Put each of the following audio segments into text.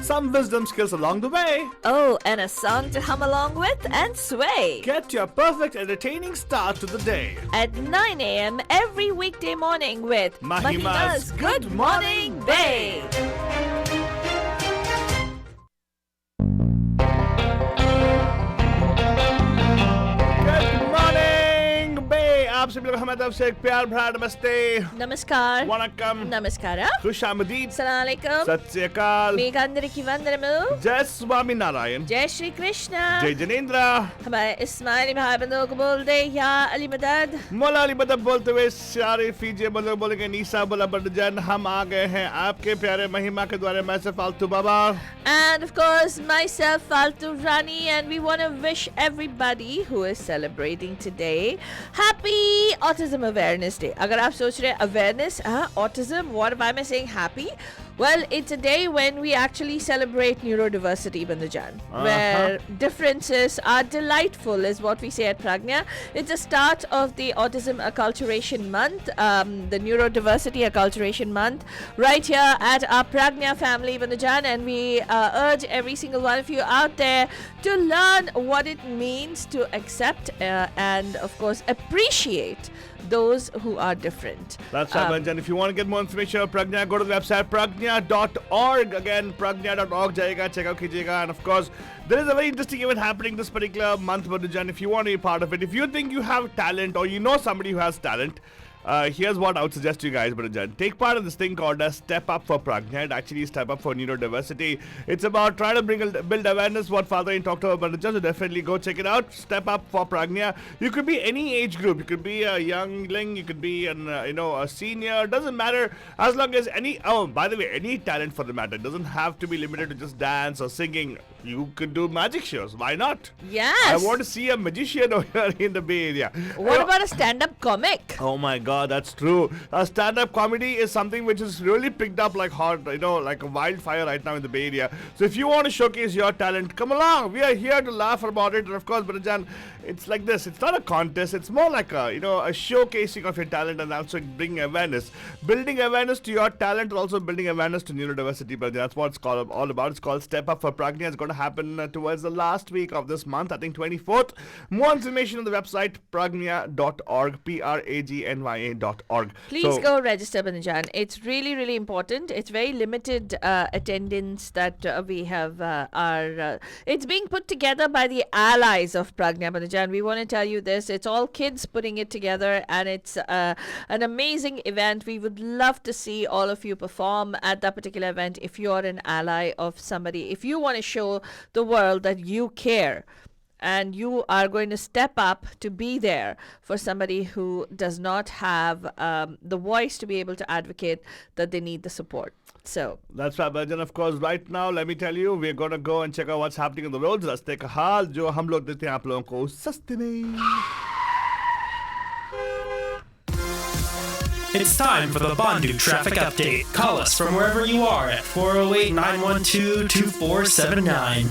some wisdom skills along the way. Oh, and a song to hum along with and sway. Get your perfect entertaining start to the day. At 9 a.m. every weekday morning with Mahima's Good Morning Bay. Good morning, Bay. आप सभी लोग हमारी तरफ से एक प्यार भरा नमस्ते, Namaskar. वणक्कम, Namaskara. खुशामदीद, Assalamu alaikum. सत श्री अकाल, Megandariki Vandanamu. जय Swami Narayan, Jai Shri Krishna. जय जनेन्द्र। हमारे इस्माइली भाई बंधुओं को बोल दे या अली मदद। मौला अली मदद बोलते हुए सारे फीजे बंदों बोलेंगे नीसा बोला बड़जन, हम आ गए हैं आपके प्यारे महिमा के द्वारे। मैं से फालतू बाबा, And of course, myself, Faltu Rani, and we want to wish everybody who is celebrating today Happy Autism Awareness Day. अगर आप सोच रहे हैं awareness, autism, what am I saying happy? Well, it's a day when we actually celebrate neurodiversity, Bandujan, where differences are delightful, is what we say at Pragnya. It's the start of the Autism Acculturation Month, the Neurodiversity Acculturation Month, right here at our Pragnya family, Bandujan, and we urge every single one of you out there to learn what it means to accept and, of course, appreciate those who are different. That's right, Banjan. If you want to get more information about Pragnya, go to the website pragnya.org. Again, pragnya.org. Jayega, check out kijega. And of course, there is a very interesting event happening this particular month, Banjan. If you want to be part of it, if you think you have talent or you know somebody who has talent, here's what I would suggest to you guys, Banjan. Take part in this thing called a Step Up for Pragnya. It actually Step Up for Neurodiversity. It's about trying to build awareness, what Father talked about, Banjan. So definitely go check it out. Step Up for Pragnya. You could be any age group. You could be a youngling. You could be a senior. Doesn't matter, as long as by the way, any talent for the matter. It doesn't have to be limited to just dance or singing. You could do magic shows. Why not? Yes. I want to see a magician over here in the Bay Area. What about a stand-up comic? Oh my God, that's true. Stand-up comedy is something which is really picked up like hot, like a wildfire right now in the Bay Area. So if you want to showcase your talent, come along. We are here to laugh about it. And of course, Barajan, it's like this. It's not a contest. It's more like a showcasing of your talent and also bringing awareness. Building awareness to your talent and also building awareness to neurodiversity. But that's what it's all about. It's called Step Up for Pragnya. It's going to happen towards the last week of this month, I think 24th. More information on the website pragnya.org, pragnya.org. Please go register, Banjan. It's really, really important. It's very limited attendance that we have. It's being put together by the allies of Pragnya, Banjan. We want to tell you this. It's all kids putting it together, and it's an amazing event. We would love to see all of you perform at that particular event if you're an ally of somebody. If you want to show the world that you care, and you are going to step up to be there for somebody who does not have the voice to be able to advocate that they need the support. So that's right, Bajan. Of course, right now, let me tell you, we're going to go and check out what's happening on the roads. रास्ते का हाल जो हम लोग देते हैं आप लोगों को सस्ते में. It's time for the Bandu Traffic Update. Call us from wherever you are at 408-912-2479.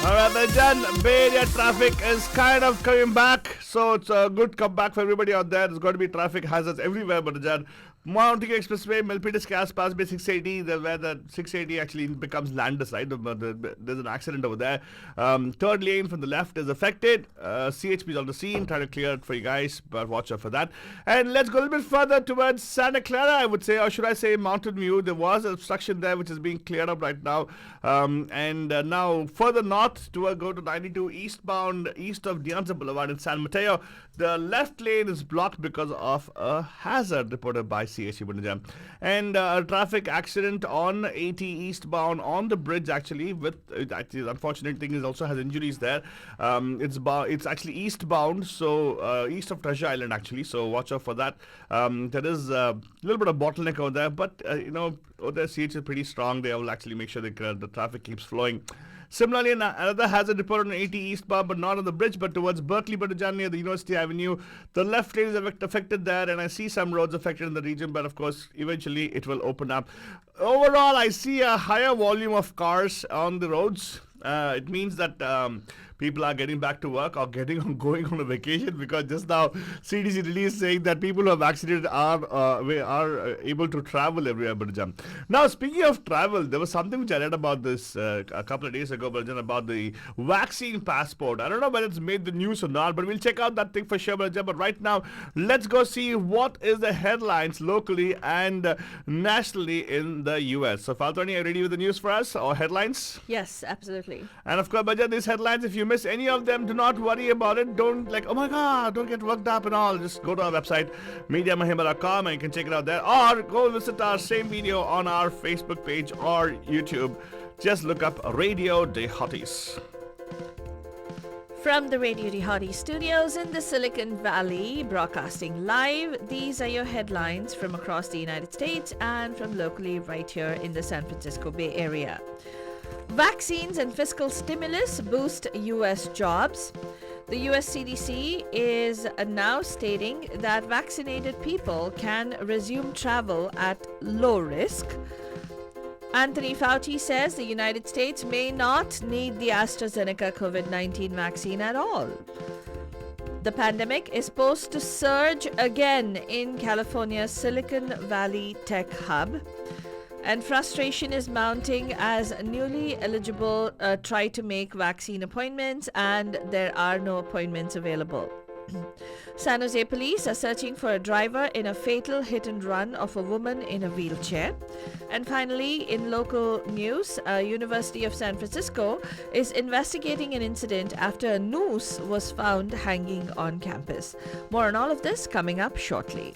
Alright, Bajan, Bay Area traffic is kind of coming back. So it's a good comeback for everybody out there. There's going to be traffic hazards everywhere, Bajan. Mounting Expressway, Milpitas के आसपास में 680, where the 680 actually becomes landless, right? There's an accident over there. Third lane from the left is affected. CHP is on the scene, trying to clear it for you guys, but watch out for that. And let's go a little bit further towards Santa Clara, I would say, or should I say Mountain View. There was an obstruction there which is being cleared up right now. Now further north to go to 92 eastbound, east of Dianza Boulevard in San Mateo. The left lane is blocked because of a hazard reported by CHP Bunajam. And a traffic accident on 80 eastbound on the bridge actually with, the unfortunate thing is also has injuries there. It's actually eastbound, so east of Treasure Island actually, so watch out for that. There is a little bit of bottleneck over there, but over there CH is pretty strong. They will actually make sure that the traffic keeps flowing. Similarly, another hazard reported on 80 eastbound, but not on the bridge, but towards Berkeley, Badajan near the University Avenue. The left lane is affected there, and I see some roads affected in the region, but of course, eventually it will open up. Overall, I see a higher volume of cars on the roads. It means that people are getting back to work or going on a vacation, because just now CDC released saying that people who are vaccinated are able to travel everywhere. Barjan. Now, speaking of travel, there was something which I read about this a couple of days ago, Barjan, about the vaccine passport. I don't know whether it's made the news or not, but we'll check out that thing for sure, Barjan. But right now, let's go see what is the headlines locally and nationally in the US. So, Faltoni, are you ready with the news for us or headlines? Yes, absolutely. And of course, Baja, these headlines, if you miss any of them, do not worry about it. Don't like, oh my God, don't get worked up and all. Just go to our website, mediamahima.com, and you can check it out there. Or go visit our same video on our Facebook page or YouTube. Just look up Radio De Hotties. From the Radio De Hottie studios in the Silicon Valley, broadcasting live, these are your headlines from across the United States and from locally right here in the San Francisco Bay Area. Vaccines and fiscal stimulus boost U.S. jobs. The U.S. CDC is now stating that vaccinated people can resume travel at low risk. Anthony Fauci says the United States may not need the AstraZeneca COVID-19 vaccine at all. The pandemic is supposed to surge again in California's Silicon Valley tech hub. And frustration is mounting as newly eligible try to make vaccine appointments, and there are no appointments available. San Jose police are searching for a driver in a fatal hit and run of a woman in a wheelchair. And finally, in local news, University of San Francisco is investigating an incident after a noose was found hanging on campus. More on all of this coming up shortly.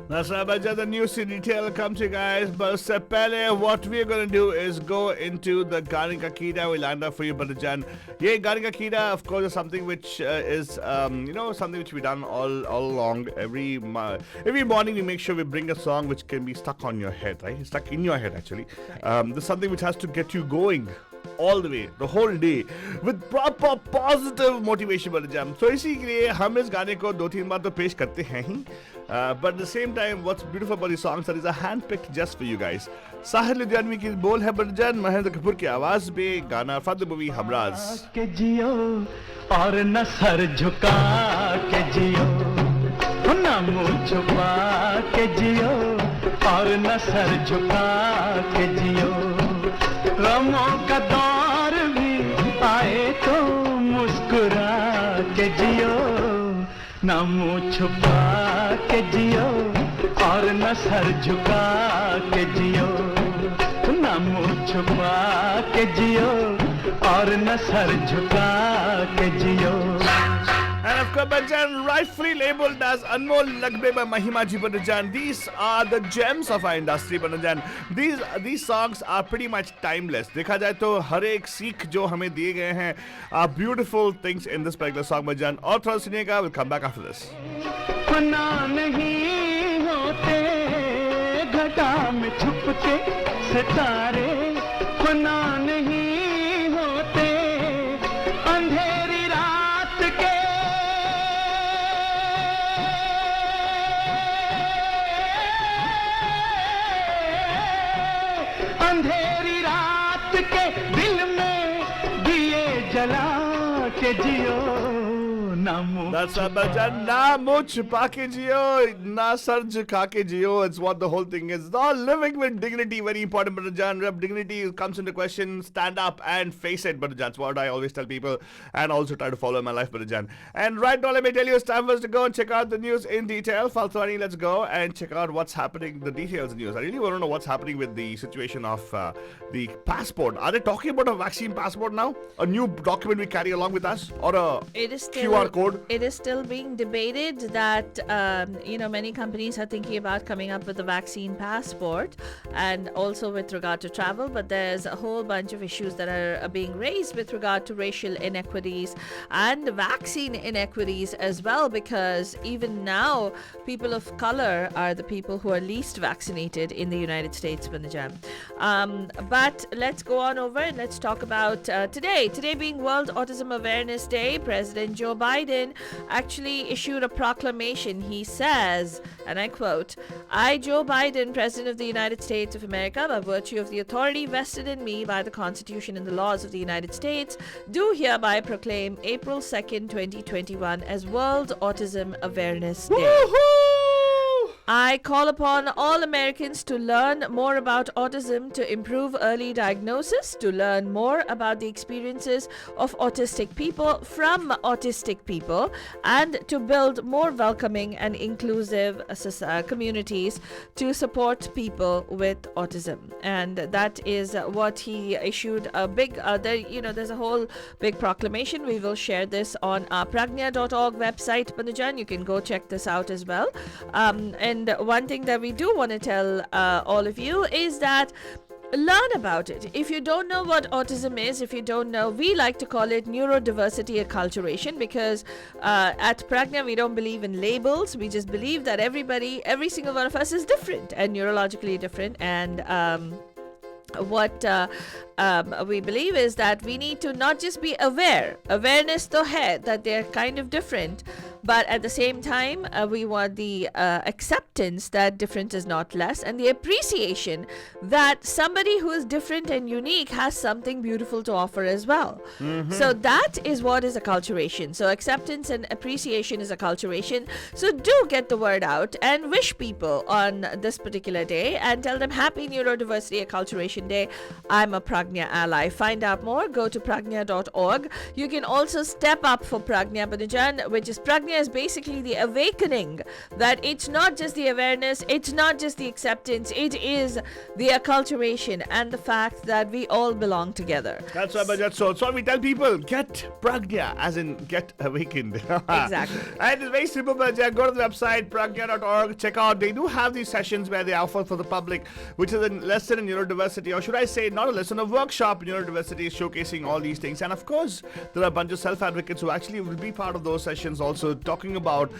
That's right, Baja. The news in detail comes to you guys. But usse pehle, what we're going to do is go into the Gani Ka Keeda. We'll land up for you, Badajan. Yeah, Gani Ka Keeda, of course, is something which is, something which we've done all along. Every morning we make sure we bring a song which can be stuck on your head, right? Stuck in your head, actually. There's something which has to get you going all the way, the whole day, with proper positive motivation, Badajan. So इसीलिए हम इस गाने को 2-3 बार तो पेश करते हैं ही. But at the same time, what's beautiful about these songs is a handpicked just for you guys. साहिल लुधियानवी की बोल है बरजान, महेंद्र कपूर की आवाज में गाना फ्रॉम द मूवी हमराज. के जियो और न सर झुका के जियो, न मुंह छुपा के जियो और न सर झुका के जियो. गमों का दौर भी आए तो मुस्कुरा के जियो, न मुंह छुपा के जियो और न सर झुका के जियो, न मुंह छुपा के जियो और न सर झुका के जियो. And of course, Badajan, rightfully labeled as Anmol Lagbe by Mahima Ji Badajan. These are the gems of our industry, Badajan. These songs are pretty much timeless. देखा जाए तो हर एक सीख जो हमें दिए गए हैं are beautiful things in this particular song, Badajan. और थोड़ा सुनिएगा, we'll come back after this. फना नहीं होते घटा में छुप के सितारे, फना नहीं होते अंधेरी रात के, अंधेरी रात के दिल में दिए जला के जियो. That's right, Badajan. Na muh chupa ke jiyo, na sar jhuka ke jiyo. It's what the whole thing is. It's all living with dignity, very important, Badajan. Rep dignity comes into question. Stand up and face it, Badajan. That's what I always tell people, and also try to follow my life, Badajan. And right now, let me tell you, it's time for us to go and check out the news in detail. Faltwani, let's go and check out what's happening, the details news. I really want to know what's happening with the situation of the passport. Are they talking about a vaccine passport now? A new document we carry along with us? Or a QR code? It is still being debated that, many companies are thinking about coming up with a vaccine passport, and also with regard to travel, but there's a whole bunch of issues that are being raised with regard to racial inequities and vaccine inequities as well, because even now, people of color are the people who are least vaccinated in the United States, Banajan. But let's go on over and let's talk about today. Today being World Autism Awareness Day, President Joe Biden Biden actually issued a proclamation. He says, and I quote, "I, Joe Biden, President of the United States of America, by virtue of the authority vested in me by the Constitution and the laws of the United States, do hereby proclaim April 2nd, 2021 as World Autism Awareness Day. Woohoo! I call upon all Americans to learn more about autism, to improve early diagnosis, to learn more about the experiences of autistic people from autistic people, and to build more welcoming and inclusive communities to support people with autism." And that is what he issued a big, there's a whole big proclamation. We will share this on our pragnya.org website, Panujan. You can go check this out as well. And one thing that we do want to tell all of you is that learn about it. If you don't know what autism is, if you don't know, we like to call it neurodiversity acculturation, because at Pragna we don't believe in labels. We just believe that every single one of us is different and neurologically different. And what we believe is that we need to not just be awareness to hai that they're kind of different, but at the same time we want the acceptance that different is not less, and the appreciation that somebody who is different and unique has something beautiful to offer as well. So that is what is acculturation. So acceptance and appreciation is acculturation. So do get the word out and wish people on this particular day and tell them happy Neurodiversity Acculturation Day. I'm a Pragnya ally. Find out more, go to pragnya.org. You can also step up for Pragnya Panujan, which is Pragnya is basically the awakening, that it's not just the awareness, it's not just the acceptance, it is the acculturation and the fact that we all belong together. That's why, Bajat. So we tell people, get Pragnya, as in get awakened. Exactly. And it's very simple, Bajat. Go to the website, pragnya.org, check out. They do have these sessions where they offer for the public, which is a lesson in neurodiversity, or should I say, not a lesson, a workshop in neurodiversity, showcasing all these things. And of course, there are a bunch of self-advocates who actually will be part of those sessions also, talking about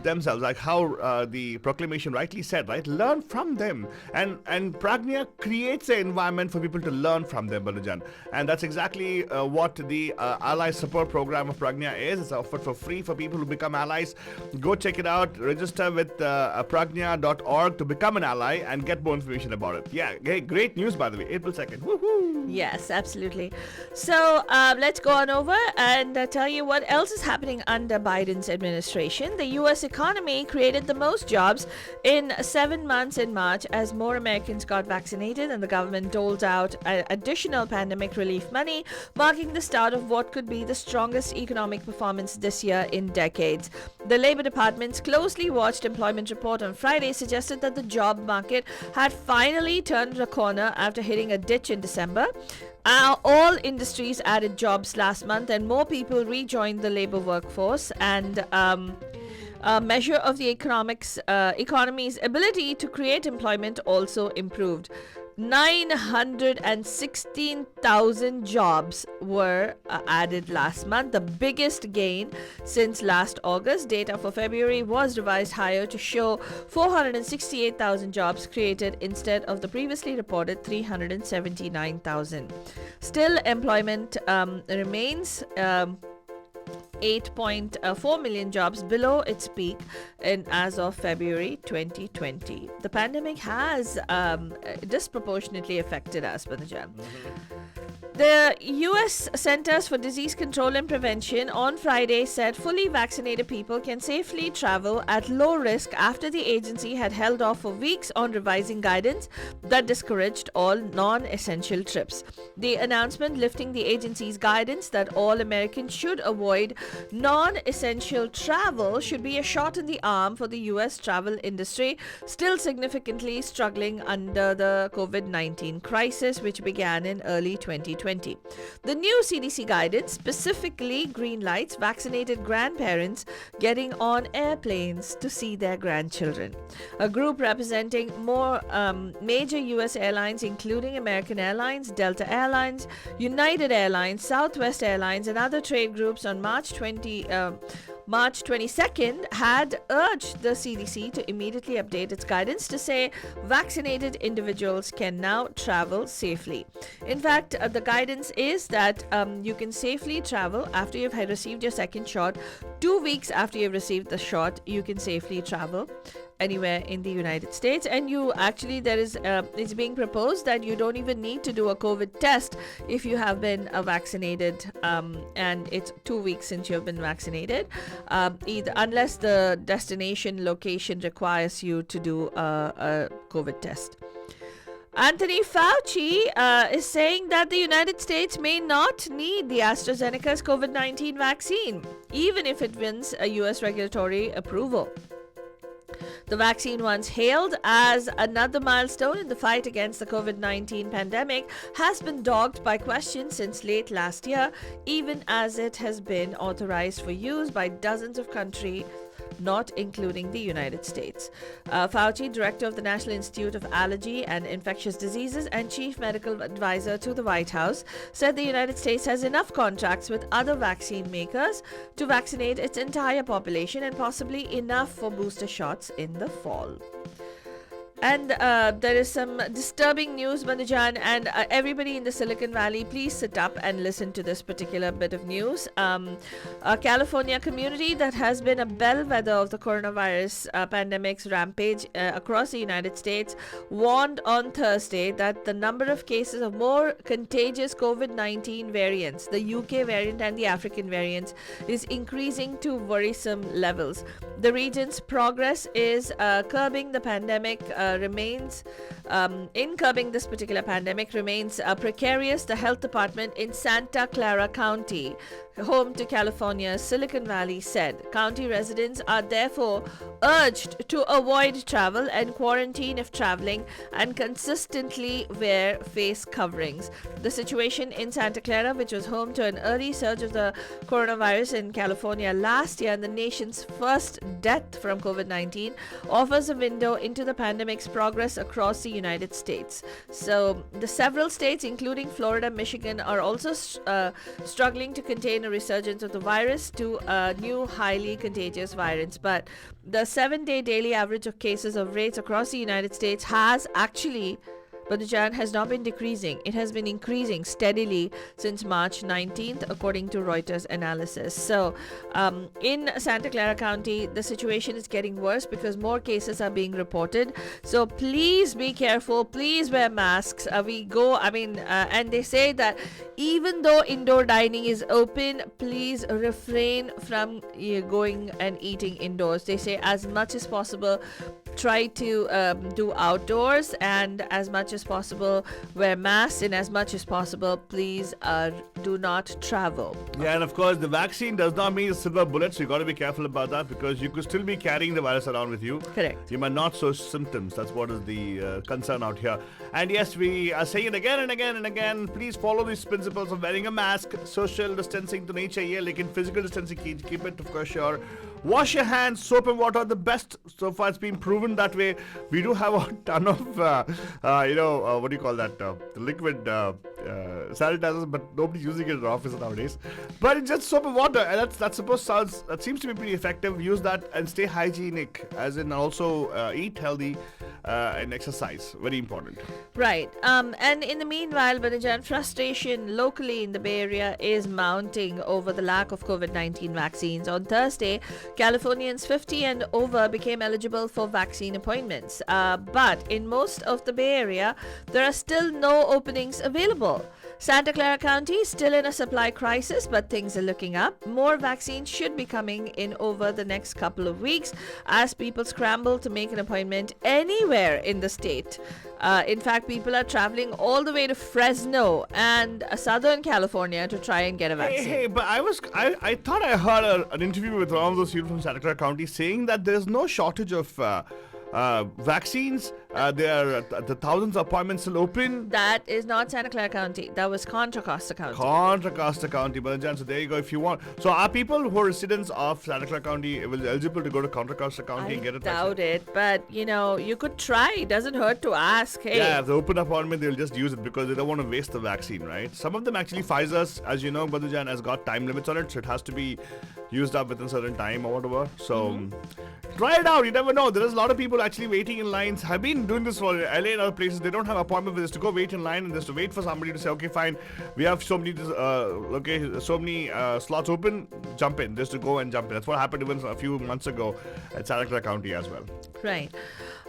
themselves, like how the proclamation rightly said, right? Learn from them. And Pragnya creates an environment for people to learn from them, Balujan. And that's exactly what the Ally Support Program of Pragnya is. It's offered for free for people who become allies. Go check it out. Register with pragnya.org to become an ally and get more information about it. Yeah, great news, by the way. April 2nd. Woohoo! Yes, absolutely. So let's go on over and tell you what else is happening under Biden's administration. The U.S. economy created the most jobs in 7 months in March as more Americans got vaccinated and the government doled out additional pandemic relief money, marking the start of what could be the strongest economic performance this year in decades. The Labor Department's closely watched employment report on Friday suggested that the job market had finally turned a corner after hitting a ditch in December. All industries added jobs last month and more people rejoined the labor workforce, and a measure of the economy's ability to create employment also improved. 916,000 jobs were added last month, the biggest gain since last August. Data for February was revised higher to show 468,000 jobs created instead of the previously reported 379,000. Still, employment remains 8.4 million jobs below its peak as of February 2020. The pandemic has disproportionately affected us, Banajan. The U.S. Centers for Disease Control and Prevention on Friday said fully vaccinated people can safely travel at low risk after the agency had held off for weeks on revising guidance that discouraged all non-essential trips. The announcement lifting the agency's guidance that all Americans should avoid non-essential travel should be a shot in the arm for the U.S. travel industry, still significantly struggling under the COVID-19 crisis, which began in early 2020. The new CDC guidance specifically greenlights vaccinated grandparents getting on airplanes to see their grandchildren. A group representing more major U.S. airlines, including American Airlines, Delta Airlines, United Airlines, Southwest Airlines, and other trade groups on March 20 March 22nd, had urged the CDC to immediately update its guidance to say vaccinated individuals can now travel safely. In fact, the guidance is that you can safely travel after you've received your second shot. 2 weeks after you've received the shot, you can safely travel anywhere in the United States. And you actually, it's being proposed that you don't even need to do a COVID test if you have been vaccinated, and it's 2 weeks since you've been vaccinated, either unless the destination location requires you to do a COVID test. Anthony Fauci is saying that the United States may not need the AstraZeneca's COVID-19 vaccine, even if it wins a US regulatory approval. The vaccine, once hailed as another milestone in the fight against the COVID-19 pandemic, has been dogged by questions since late last year, even as it has been authorized for use by dozens of countries, not including the United States. Fauci, director of the National Institute of Allergy and Infectious Diseases and chief medical advisor to the White House, said the United States has enough contracts with other vaccine makers to vaccinate its entire population, and possibly enough for booster shots in the fall. And there is some disturbing news, Manujan, and everybody in the Silicon Valley, please sit up and listen to this particular bit of news. A California community that has been a bellwether of the coronavirus pandemic's rampage across the United States warned on Thursday that the number of cases of more contagious COVID-19 variants, the UK variant and the African variants, is increasing to worrisome levels. The region's progress is curbing the pandemic remains in curbing this particular pandemic remains precarious. The health department in Santa Clara County, home to California's Silicon Valley, said county residents are therefore urged to avoid travel and quarantine if traveling, and consistently wear face coverings. The situation in Santa Clara, which was home to an early surge of the coronavirus in California last year and the nation's first death from COVID-19, offers a window into the pandemic's progress across the United States. So the several states, including Florida, Michigan, are also struggling to contain a resurgence of the virus to a new highly contagious variant. But the 7-day daily average of cases of rates across the United States has actually, Badujan, has not been decreasing. It has been increasing steadily since March 19th, according to Reuters analysis. So in Santa Clara County, the situation is getting worse because more cases are being reported. So please be careful. Please wear masks. And they say that even though indoor dining is open, please refrain from going and eating indoors. They say as much as possible, try to do outdoors, and as much as possible wear masks, and as much as possible please do not travel. Yeah, and of course the vaccine does not mean a silver bullet, so you got to be careful about that, because you could still be carrying the virus around with you. Correct. You might not show symptoms. That's what is the concern out here. And yes, we are saying it again and again and again, please follow these principles of wearing a mask, social distancing to nahi chahiye, lekin physical distancing keep it of course sure. Wash your hands, soap and water, the best. So far it's been proven that way. We do have a ton of, what do you call that? The liquid sanitizers, but nobody's using it in the office nowadays. But it's just soap and water, and that seems to be pretty effective. Use that and stay hygienic, as in also eat healthy and exercise. Very important. Right. And in the meanwhile, Banajan, frustration locally in the Bay Area is mounting over the lack of COVID-19 vaccines. On Thursday, Californians 50 and over became eligible for vaccine appointments. But in most of the Bay Area, there are still no openings available. Santa Clara County is still in a supply crisis, but things are looking up. More vaccines should be coming in over the next couple of weeks as people scramble to make an appointment anywhere in the state. In fact, people are traveling all the way to Fresno and Southern California to try and get a vaccine. Hey, but I thought I heard an interview with one of those people from Santa Clara County saying that there's no shortage of vaccines The thousands of appointments still open. That is not Santa Clara County. That was Contra Costa County. Contra Costa County, Balajan. So there you go. If you want, so are people who are residents of Santa Clara County eligible to go to Contra Costa County and get it? I doubt it, but you could try. It doesn't hurt to ask. Hey. Yeah, if they open appointment, they'll just use it because they don't want to waste the vaccine, right? Some of them actually, Pfizer's, as you know, Badhujan, has got time limits on it, so it has to be used up within a certain time or whatever. So try it out. You never know. There's a lot of people actually waiting in lines. I've been doing this for LA and other places. They don't have appointment with this to go wait in line and just to wait for somebody to say, okay, fine, we have so many slots open, jump in, just to go and jump in. That's what happened even a few months ago at Santa Clara County as well. Right.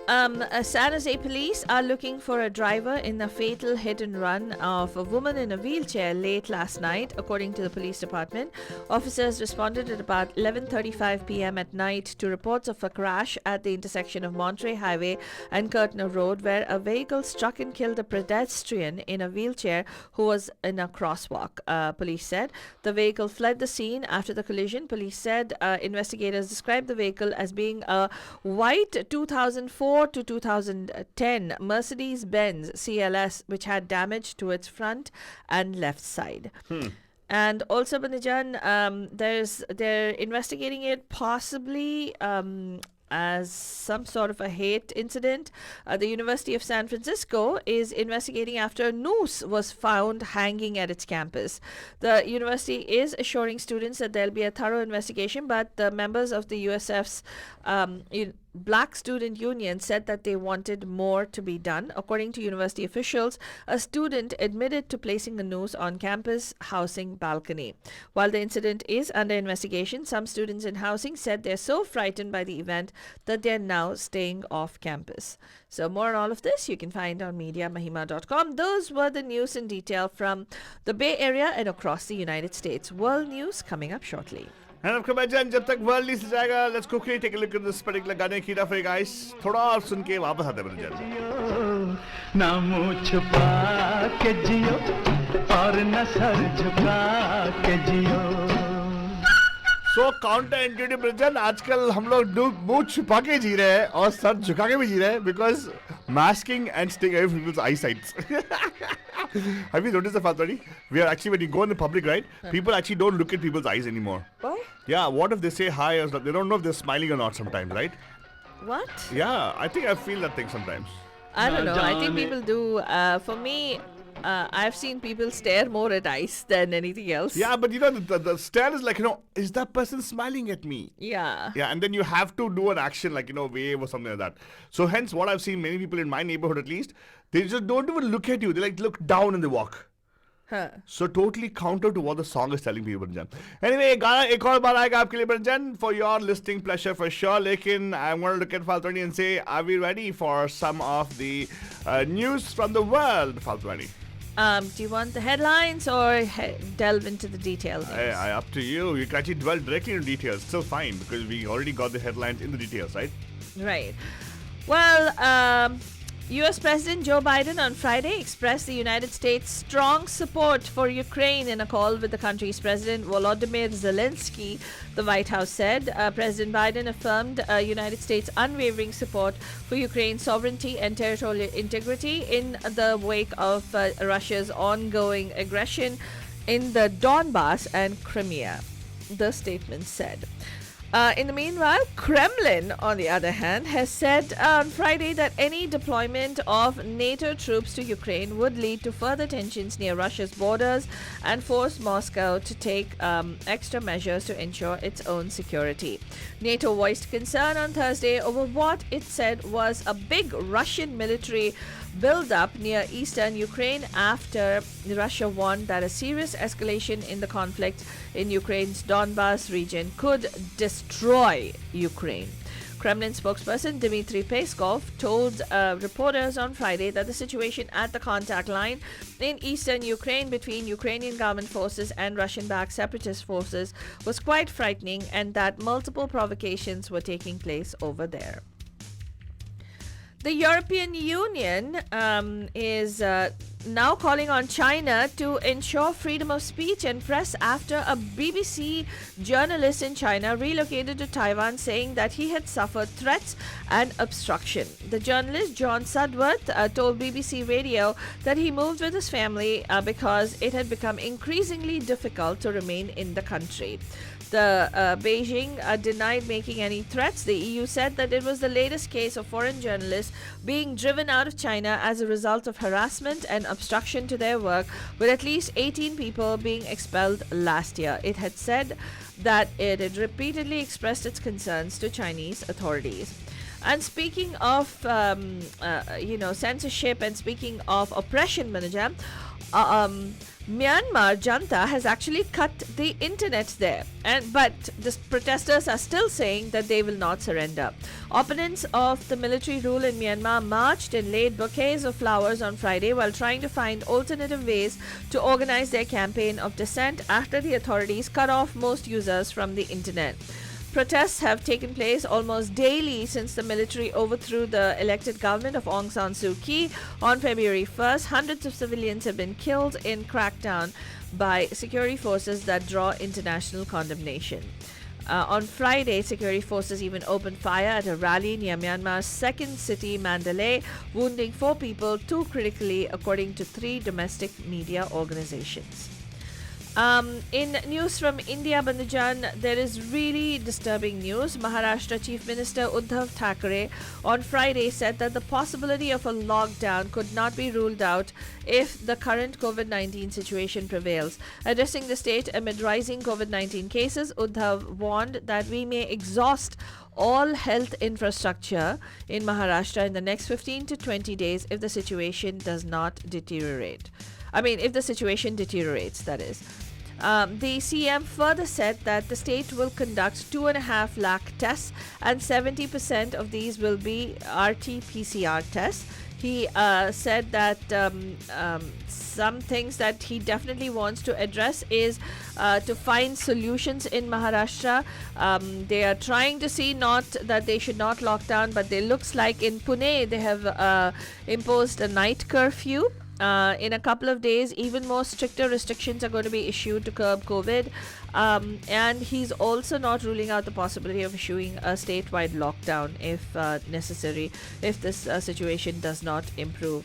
San Jose police are looking for a driver in the fatal hit and run of a woman in a wheelchair late last night, according to the police department. Officers responded at about 11:35 p.m. at night to reports of a crash at the intersection of Monterey Highway and Kirtner Road, where a vehicle struck and killed a pedestrian in a wheelchair who was in a crosswalk. Police said the vehicle fled the scene after the collision. Police said investigators described the vehicle as being a white 2004 to 2010 Mercedes-Benz CLS, which had damage to its front and left side. And also, Banijan, they're investigating it possibly as some sort of a hate incident. The University of San Francisco is investigating after a noose was found hanging at its campus. The university is assuring students that there'll be a thorough investigation, but the members of the USF's Black Student Union said that they wanted more to be done. According to university officials, a student admitted to placing a noose on campus housing balcony. While the incident is under investigation, some students in housing said they're so frightened by the event that they're now staying off campus. So more on all of this you can find on MediaMahima.com. Those were the news in detail from the Bay Area and across the United States. World news coming up shortly. And of course, जब तक world news जाएगा, let's quickly take a look at this particular गाने की तरफ guys. थोड़ा और सुन के वापस आते हैं बच्चन. ना मुँह छुपा के जियो और न सर झुका के जियो. So counterintuitive बच्चन, आजकल हम लोग मुँह छुपा के जी रहे हैं और सर झुका के भी जी रहे हैं because masking and staying away from people's eyesight. Have you noticed the fact, buddy? We are actually, when you go in the public, right? People actually don't look at people's eyes anymore. What? Yeah, what if they say hi or something? They don't know if they're smiling or not sometimes, right? What? Yeah, I think I feel that thing sometimes. I don't know. I think people do. For me, I've seen people stare more at ice than anything else. Yeah, but the stare is like, is that person smiling at me? Yeah. Yeah, and then you have to do an action like, wave or something like that. So hence, what I've seen many people in my neighborhood at least, they just don't even look at you. They look down and they walk. Huh. So totally counter to what the song is telling people, Banjan. Anyway, गाना एक और बार आएगा आपके लिए Banjan for your listening pleasure for sure. लेकिन I'm going to look at Faltwani and say, are we ready for some of the news from the world, Faltwani? Do you want the headlines or delve into the details? Up to you. You can actually dwell directly into details. Still fine because we already got the headlines in the details, right? Right. Well, U.S. President Joe Biden on Friday expressed the United States' strong support for Ukraine in a call with the country's President Volodymyr Zelensky, the White House said. President Biden affirmed United States' unwavering support for Ukraine's sovereignty and territorial integrity in the wake of Russia's ongoing aggression in the Donbass and Crimea, the statement said. In the meanwhile, Kremlin, on the other hand, has said on Friday that any deployment of NATO troops to Ukraine would lead to further tensions near Russia's borders and force Moscow to take extra measures to ensure its own security. NATO voiced concern on Thursday over what it said was a big Russian military build-up near eastern Ukraine after Russia warned that a serious escalation in the conflict in Ukraine's Donbas region could destroy Ukraine. Kremlin spokesperson Dmitry Peskov told reporters on Friday that the situation at the contact line in eastern Ukraine between Ukrainian government forces and Russian-backed separatist forces was quite frightening and that multiple provocations were taking place over there. The European Union is now calling on China to ensure freedom of speech and press after a BBC journalist in China relocated to Taiwan, saying that he had suffered threats and obstruction. The journalist John Sudworth told BBC Radio that he moved with his family because it had become increasingly difficult to remain in the country. The Beijing denied making any threats. The EU said that it was the latest case of foreign journalists being driven out of China as a result of harassment and obstruction to their work, with at least 18 people being expelled last year. It had said that it had repeatedly expressed its concerns to Chinese authorities. And speaking of, censorship and speaking of oppression, Manajan, Myanmar Janta has actually cut the internet there, but the protesters are still saying that they will not surrender. Opponents of the military rule in Myanmar marched and laid bouquets of flowers on Friday while trying to find alternative ways to organize their campaign of dissent after the authorities cut off most users from the internet. Protests have taken place almost daily since the military overthrew the elected government of Aung San Suu Kyi on February 1st. Hundreds of civilians have been killed in crackdown by security forces that draw international condemnation. On Friday, security forces even opened fire at a rally near Myanmar's second city, Mandalay, wounding 4 people, 2 critically, according to 3 domestic media organizations. In news from India, Bandhujan, there is really disturbing news. Maharashtra Chief Minister Uddhav Thackeray on Friday said that the possibility of a lockdown could not be ruled out if the current COVID-19 situation prevails. Addressing the state amid rising COVID-19 cases, Uddhav warned that we may exhaust all health infrastructure in Maharashtra in the next 15 to 20 days if the situation does not deteriorate. If the situation deteriorates, that is. The CM further said that the state will conduct 2.5 lakh tests and 70% of these will be RT-PCR tests. He said that some things that he definitely wants to address is to find solutions in Maharashtra. They are trying to see not that they should not lock down, but it looks like in Pune they have imposed a night curfew. In a couple of days, even more stricter restrictions are going to be issued to curb COVID. And he's also not ruling out the possibility of issuing a statewide lockdown if necessary, if this situation does not improve.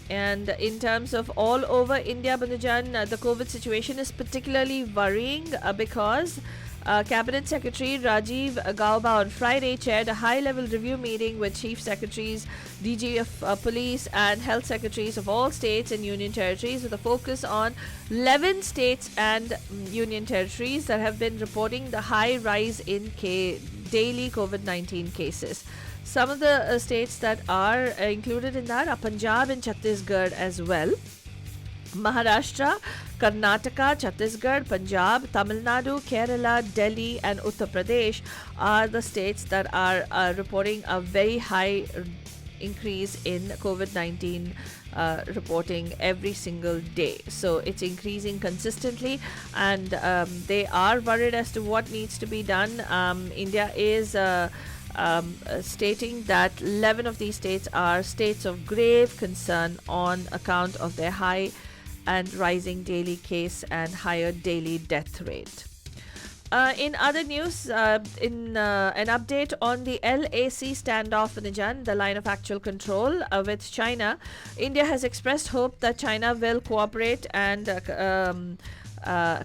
And in terms of all over India, Bandhujan, the COVID situation is particularly worrying because Cabinet Secretary Rajiv Gauba on Friday chaired a high-level review meeting with Chief Secretaries, DG of Police and Health Secretaries of all states and union territories with a focus on 11 states and union territories that have been reporting the high rise in daily COVID-19 cases. Some of the states that are included in that are Punjab and Chhattisgarh as well. Maharashtra, Karnataka, Chhattisgarh, Punjab, Tamil Nadu, Kerala, Delhi and Uttar Pradesh are the states that are reporting a very high increase in COVID-19 reporting every single day. So it's increasing consistently and they are worried as to what needs to be done. India is stating that 11 of these states are states of grave concern on account of their high and rising daily case and higher daily death rate. In other news, in an update on the LAC standoff in Nijan, the line of actual control with China, India has expressed hope that China will cooperate and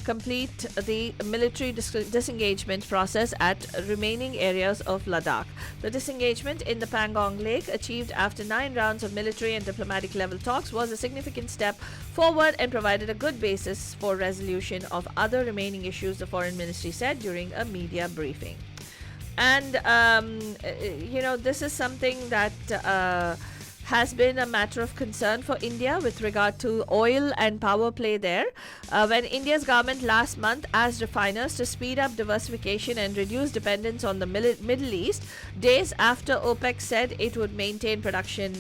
complete the military disengagement process at remaining areas of Ladakh. The disengagement in the Pangong Lake, achieved after 9 rounds of military and diplomatic level talks, was a significant step forward and provided a good basis for resolution of other remaining issues, the Foreign Ministry said during a media briefing. And, this is something that has been a matter of concern for India with regard to oil and power play there. When India's government last month asked refiners to speed up diversification and reduce dependence on the Middle East, days after OPEC said it would maintain production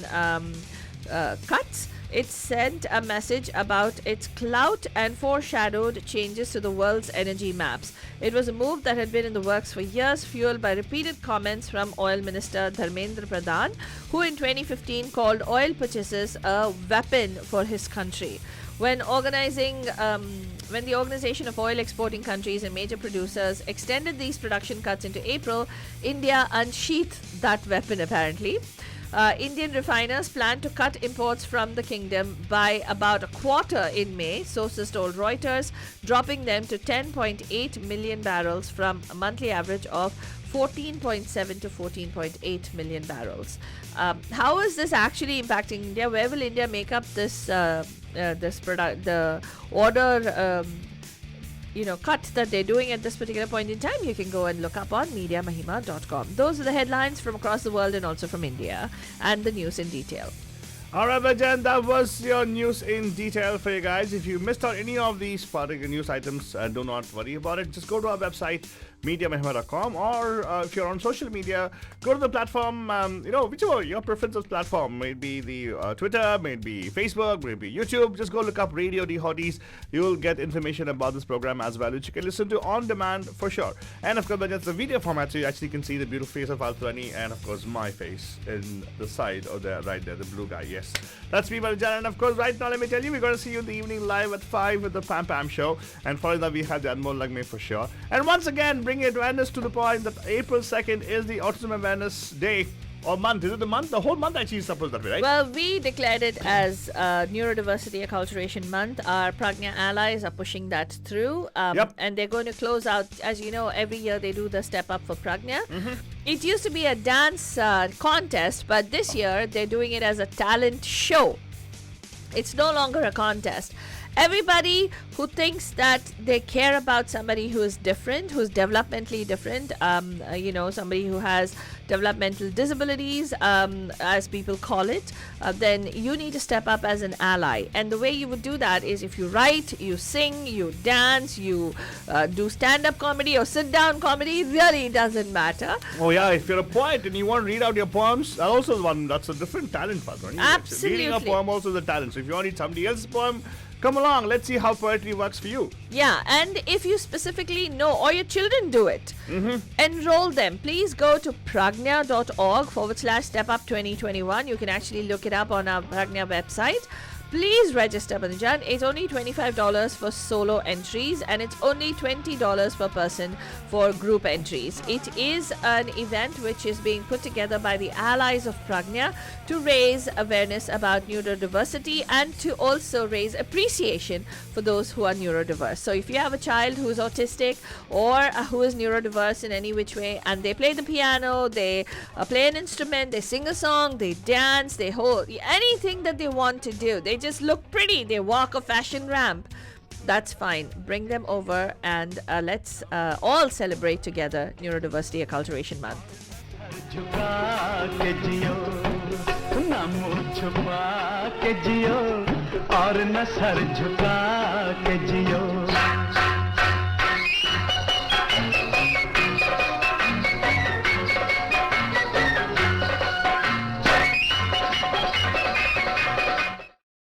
cuts, It sent a message about its clout and foreshadowed changes to the world's energy maps. It was a move that had been in the works for years, fueled by repeated comments from Oil Minister Dharmendra Pradhan, who in 2015 called oil purchases a weapon for his country. When the Organization of Oil Exporting Countries and Major Producers extended these production cuts into April, India unsheathed that weapon apparently. Indian refiners plan to cut imports from the kingdom by about a quarter in May, sources told Reuters, dropping them to 10.8 million barrels from a monthly average of 14.7 to 14.8 million barrels. How is this actually impacting India? Where will India make up the order cut that they're doing at this particular point in time? You can go and look up on mediamahima.com. Those are the headlines from across the world and also from India, and the news in detail. Alright, Vajan, that was your news in detail for you guys. If you missed out any of these particular news items, do not worry about it. Just go to our website, mediamahima.com, or if you're on social media, go to the platform, whichever your preferences platform, maybe the Twitter, maybe Facebook, maybe YouTube. Just go look up Radio D Hotties. You'll get information about this program as well, which you can listen to on demand for sure. And of course, it's a video format, so you actually can see the beautiful face of Alturani and of course my face in the side or there, right there, the blue guy. Yes, that's me, Balajan. And of course, right now, let me tell you, we're going to see you in the evening live at 5 with the Pam Pam show. And following that, we have the Anmol Lagme for sure. And once again, bring awareness to the point that April 2nd is the Autism Awareness Day. Or month. Is it the month? The whole month actually is supposed that way, right? Well, we declared it as Neurodiversity Acculturation Month. Our Pragna allies are pushing that through. And they're going to close out, as you know, every year they do the Step Up for Pragna. It used to be a dance contest, but this year they're doing it as a talent show. It's no longer a contest. Everybody who thinks that they care about somebody who is different, who's developmentally different, somebody who has developmental disabilities, as people call it, then you need to step up as an ally. And the way you would do that is if you write, you sing, you dance, you do stand-up comedy or sit-down comedy, really doesn't matter. Oh yeah, if you're a poet and you want to read out your poems, that's a different talent for one. Absolutely. Reading a poem also is a talent. So if you want to read somebody else's poem, come along, let's see how poetry works for you. Yeah, and if you specifically know, or your children do it, enroll them. Please go to pragna.org/step up 2021. You can actually look it up on our Pragna website. Please register, Banjan. It's only $25 for solo entries and it's only $20 per person for group entries. It is an event which is being put together by the Allies of Pragna to raise awareness about neurodiversity and to also raise appreciation for those who are neurodiverse. So if you have a child who is autistic or who is neurodiverse in any which way and they play the piano, they play an instrument, they sing a song, they dance, they hold anything that they want to do. They just look pretty. They walk a fashion ramp. That's fine. Bring them over and let's all celebrate together Neurodiversity Acculturation Month. और न sir झुका के जियो